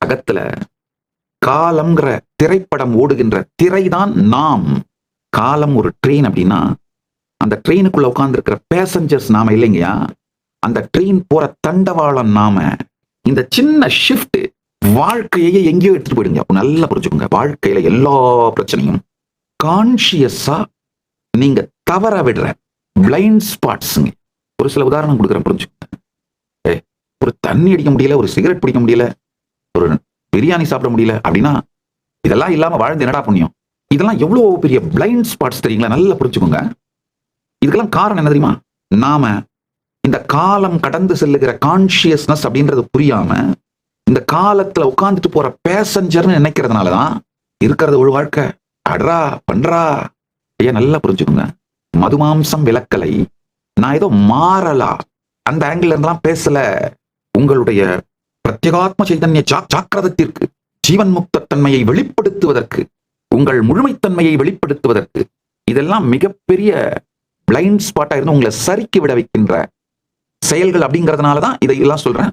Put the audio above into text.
அகத்துல காலம்ங்கிற திரைப்படம் ஓடுகின்ற திரைதான் நாம். காலம் ஒரு ட்ரெயின் அப்படின்னா அந்த ட்ரெயினுக்குள்ள உட்கார்ந்து இருக்கிற பேசஞ்சர்ஸ் நாம இல்லைங்கயா. அந்த ட்ரெயின் போற தண்டவாளம் நாம. இந்த சின்ன ஷிஃப்ட் வாழ்க்கையே எங்கேயோ எடுத்துட்டு போயிடுங்க. நல்லா புரிஞ்சுக்கோங்க. வாழ்க்கையில எல்லா பிரச்சனையும் கான்சியஸா நீங்க தவற விடுற பிளைண்ட் ஸ்பாட்ஸுங்க. ஒரு சில உதாரணம் கொடுக்குறேன், புரிஞ்சுக்கோங்க. ஒரு தண்ணி அடிக்க முடியல, ஒரு சிகரெட் பிடிக்க முடியல, ஒரு பிரியாணி சாப்பிட முடியல அப்படின்னா இதெல்லாம் இல்லாம வாழ்ந்து என்னடா புண்ணியம்? இதெல்லாம் எவ்வளவு பெரிய பிளைண்ட் ஸ்பாட்ஸ் தெரியுங்களா? நல்லா புரிஞ்சுக்கோங்க. இதுக்கெல்லாம் காரணம் என்ன தெரியுமா? நாம இந்த காலம் கடந்து செல்லுகிற கான்சியஸ்னஸ் அப்படின்றது புரியாம இந்த காலத்துல உட்கார்ந்துட்டு போற பேசஞ்சர்னு நினைக்கிறதுனாலதான் இருக்கிறது ஒரு வாழ்க்கை. அட்ரா பண்றா. ஐயா நல்லா புரிஞ்சுக்கோங்க. மதுமாம்சம் விலக்கலை. நான் ஏதோ மாறலா அந்த ஆங்கிள் இருந்தெல்லாம் பேசல. உங்களுடைய பிரத்யேகாத்ம சைதன்ய ஜாக்கிரதத்திற்கு, ஜீவன் முக்த தன்மையை வெளிப்படுத்துவதற்கு, உங்கள் முழுமைத்தன்மையை வெளிப்படுத்துவதற்கு இதெல்லாம் மிகப்பெரிய பிளைண்ட் ஸ்பாட்டா இருந்து உங்களை சறுக்கி விட வைக்கின்ற செயல்கள் அப்படிங்கிறதுனாலதான் இதையெல்லாம் சொல்றேன்.